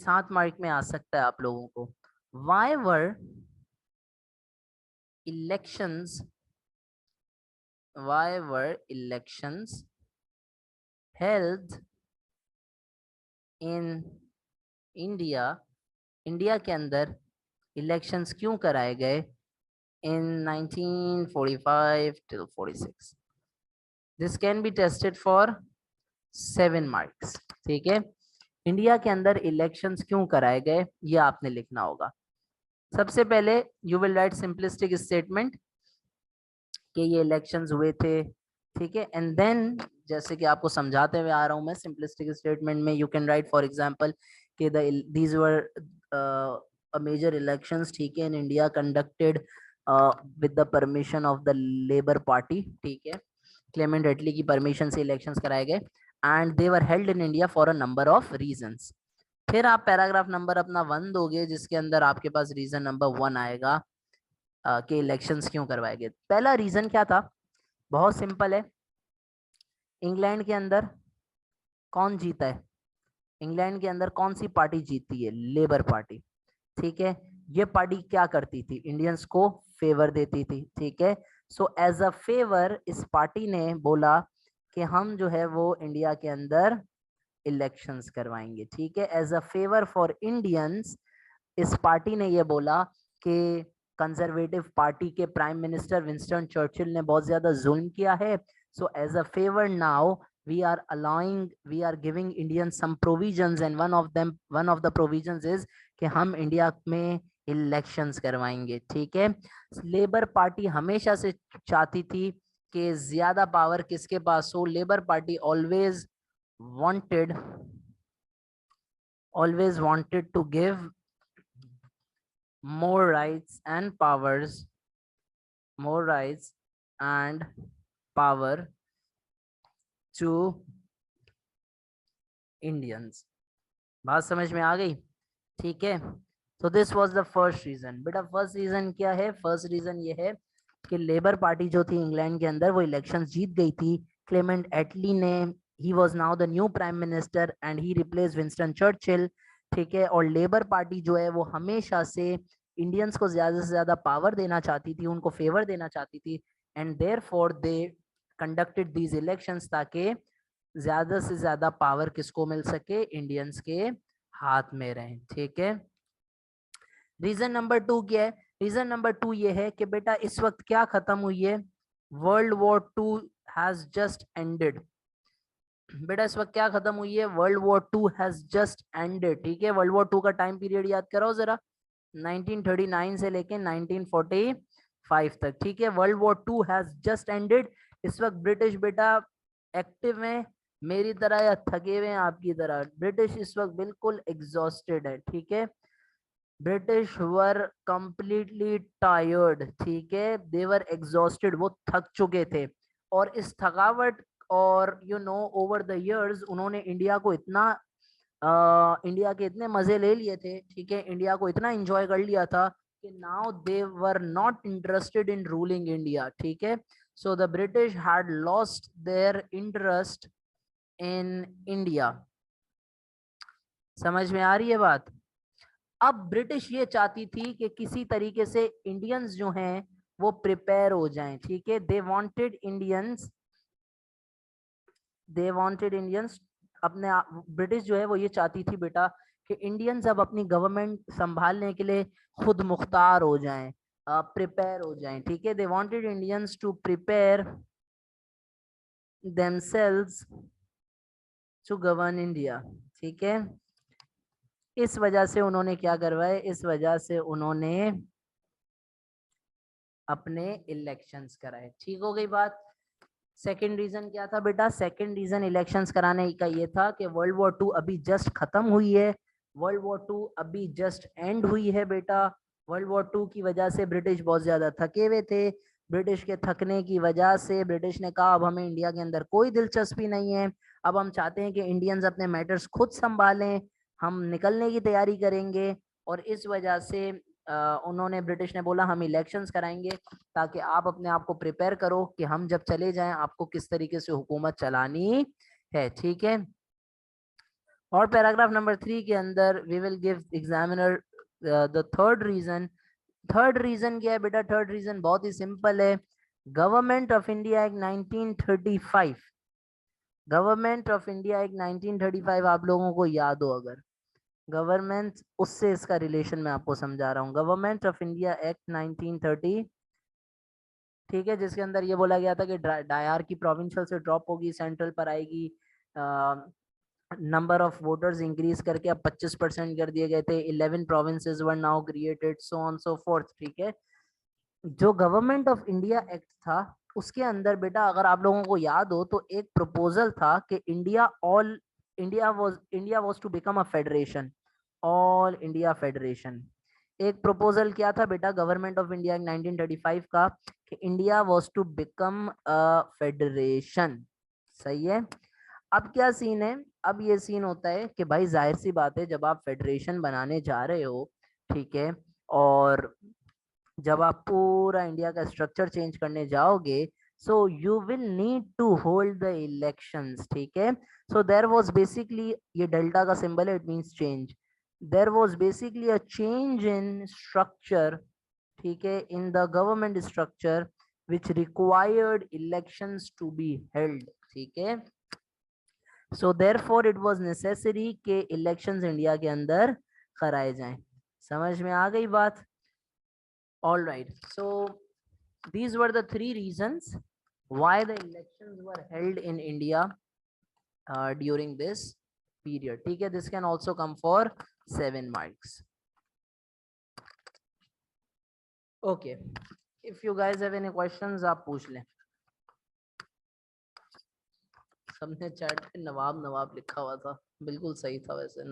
7 mark में आ सकता है आप लोगों को। Why were elections held in India, India के अंदर इलेक्शंस क्यों कराए गए इन 1945 till 46। This can be tested for 7 marks. ठीक है, इंडिया के अंदर इलेक्शंस क्यों कराए गए ये आपने लिखना होगा। सबसे पहले you will write simplistic statement कि ये इलेक्शंस हुए थे। ठीक है, एंड देन जैसे कि आपको समझाते हुए आ रहा हूं मैं, सिंपलिस्टिक स्टेटमेंट में you can write for example कि these were a major elections, ठीक है, in India conducted with the permission of the Labour Party. ठीक है, क्लेमेंट एटली की परमिशन से इलेक्शंस कराए गए and they were held in India for a number of reasons. फिर आप पैराग्राफ नंबर अपना 1 दोगे जिसके अंदर आपके पास रीजन नंबर 1 आएगा कि इलेक्शंस क्यों करवाए गए। पहला रीजन क्या था, बहुत सिंपल है। इंग्लैंड के अंदर कौन जीता है, इंग्लैंड के अंदर कौन सी पार्टी जीती है, लेबर पार्टी। ठीक है, ये पार्टी क्या करती थी, इंडियंस को फेवर देती थी। ठीक है, सो एज अ फेवर इस पार्टी ने बोला कि हम जो है वो इंडिया के अंदर इलेक्शंस करवाएंगे। ठीक है, as a favour for Indians इस पार्टी ने ये बोला कि कंजर्वेटिव पार्टी के प्राइम मिनिस्टर विंस्टन चर्चिल ने बहुत ज्यादा जुल्म किया है, so as a favour now we are giving Indians some provisions and one of the provisions is कि हम इंडिया में इलेक्शंस करवाएंगे। ठीक है, लेबर पार्टी हमेशा से चाहती थी कि ज्यादा पावर किसके पास हो, labour party always wanted to give more rights and power to Indians. बात समझ में आ गई? ठीक है, तो this was the first reason. बेटा फर्स्ट रीजन क्या है, फर्स्ट रीजन ये है कि लेबर पार्टी जो थी इंग्लैंड के अंदर वो इलेक्शंस जीत गई थी। क्लेमेंट एटली ने, he was now the new prime minister and he replace Winston Churchill. ठीक है, और लेबर पार्टी जो है वो हमेशा से इंडियंस को ज्यादा से ज्यादा पावर देना चाहती थी, उनको फेवर देना चाहती थी, and therefore they conducted these elections ताकि ज्यादा से ज्यादा पावर किसको मिल सके, इंडियंस के हाथ में रहे। ठीक है, रीजन नंबर 2 क्या है, रीजन नंबर 2 ये है कि बेटा इस वक्त क्या खत्म हुई है, world war 2 has just ended. बेटा इस वक्त क्या खत्म हुई है, world war 2 has just ended. ठीक है, वर्ल्ड वॉर 2 का टाइम पीरियड याद कराओ जरा, 1939 से लेके 1945 तक। ठीक है, world war 2 has just ended. इस वक्त ब्रिटिश बेटा एक्टिव में, मेरी तरह या थके हुए हैं आपकी तरह। ब्रिटिश इस वक्त बिल्कुल एग्जॉस्टेड है। ठीक है, ब्रिटिश वर कंप्लीटली टायर्ड। ठीक है, दे वर एग्जॉस्टेड, वो थक चुके थे। और इस थकावट और ओवर द इयर्स उन्होंने इंडिया को इतना इंडिया के इतने मजे ले लिए थे। ठीक है, इंडिया को इतना एंजॉय कर लिया था कि now they were not interested in ruling India. ठीक है, so the British had lost their interest in India. समझ में आ रही है बात? अब ब्रिटिश ये चाहती थी कि किसी तरीके से इंडियंस जो हैं वो प्रिपेयर हो जाएं। ठीक है, दे वांटेड इंडियंस अपने ब्रिटिश जो है वो ये चाहती थी बेटा कि इंडियंस अब अपनी गवर्नमेंट संभालने के लिए खुद मुख्तार हो जाएं, प्रिपेयर हो जाएं। ठीक है, they wanted Indians to prepare themselves to govern India. ठीक है, इस वजह से उन्होंने क्या करवाए, इस वजह से उन्होंने अपने इलेक्शंस कराए। ठीक हो गई बात? सेकंड रीजन क्या था बेटा, सेकंड रीजन इलेक्शंस कराने का ये था कि वर्ल्ड वॉर 2 अभी जस्ट खत्म हुई है, वर्ल्ड वॉर 2 अभी जस्ट एंड हुई है बेटा। वर्ल्ड वॉर 2 की वजह से ब्रिटिश बहुत ज्यादा थके हुए थे। ब्रिटिश के थकने की वजह से ब्रिटिश ने कहा अब हमें इंडिया के अंदर कोई दिलचस्पी नहीं है, अब हम चाहते हैं कि इंडियंस अपने मैटर्स खुद संभालें, हम निकलने की तैयारी करेंगे। और इस वजह से उन्होंने, ब्रिटिश ने बोला हम इलेक्शंस कराएंगे ताकि आप अपने आप को प्रिपेयर करो कि हम जब चले जाएं आपको किस तरीके से हुकूमत चलानी है। ठीक है, और पैराग्राफ नंबर 3 के अंदर we will give examiner the third reason क्या है बेटा? थर्ड रीजन बहुत ही सिंपल है। Government of India act 1935, government of India act 1935 आप लोगों को याद हो अगर, गवर्नमेंट, उससे इसका रिलेशन मैं आपको समझा रहा हूँ। गवर्नमेंट ऑफ इंडिया एक्ट 1930, ठीक है, जिसके अंदर ये बोला गया था कि डायर की प्रोविंशियल से ड्रॉप होगी, सेंट्रल पर आएगी, नंबर ऑफ वोटर्स इंक्रीज करके अब 25% कर दिए गए थे, 11 provinces were now created, so on so fourth. ठीक है, जो गवर्नमेंट ऑफ इंडिया एक्ट था उसके अंदर बेटा अगर आप लोगों को याद हो तो एक प्रपोजल था कि India was to become a federation, all India federation. एक प्रपोजल क्या था बेटा गवर्नमेंट ऑफ इंडिया 1935 का, कि India was to become a federation. सही है। अब क्या सीन है? अब ये सीन होता है कि भाई जाहिर सी बात है जब आप फेडरेशन बनाने जा रहे हो, ठीक है, और जब आप पूरा इंडिया का स्ट्रक्चर चेंज करने जाओगे, so you will need to hold the elections. ठीक है, सो देयर वाज बेसिकली, ये डेल्टा का सिंबल है, it means change. There was basically a change in structure, ठीक है, in the government structure which required elections to be held. ठीक है, so therefore it was necessary कि elections India के अंदर कराए जाएं। समझ में आ गई बात? All right, so these were the three reasons why the elections were held in India during this period. ठीक है, this can also come for 7 marks. Okay, if you guys have any questions आप पूछ लें। सबने chat पे नवाब नवाब लिखा हुआ था, बिल्कुल सही था वैसे।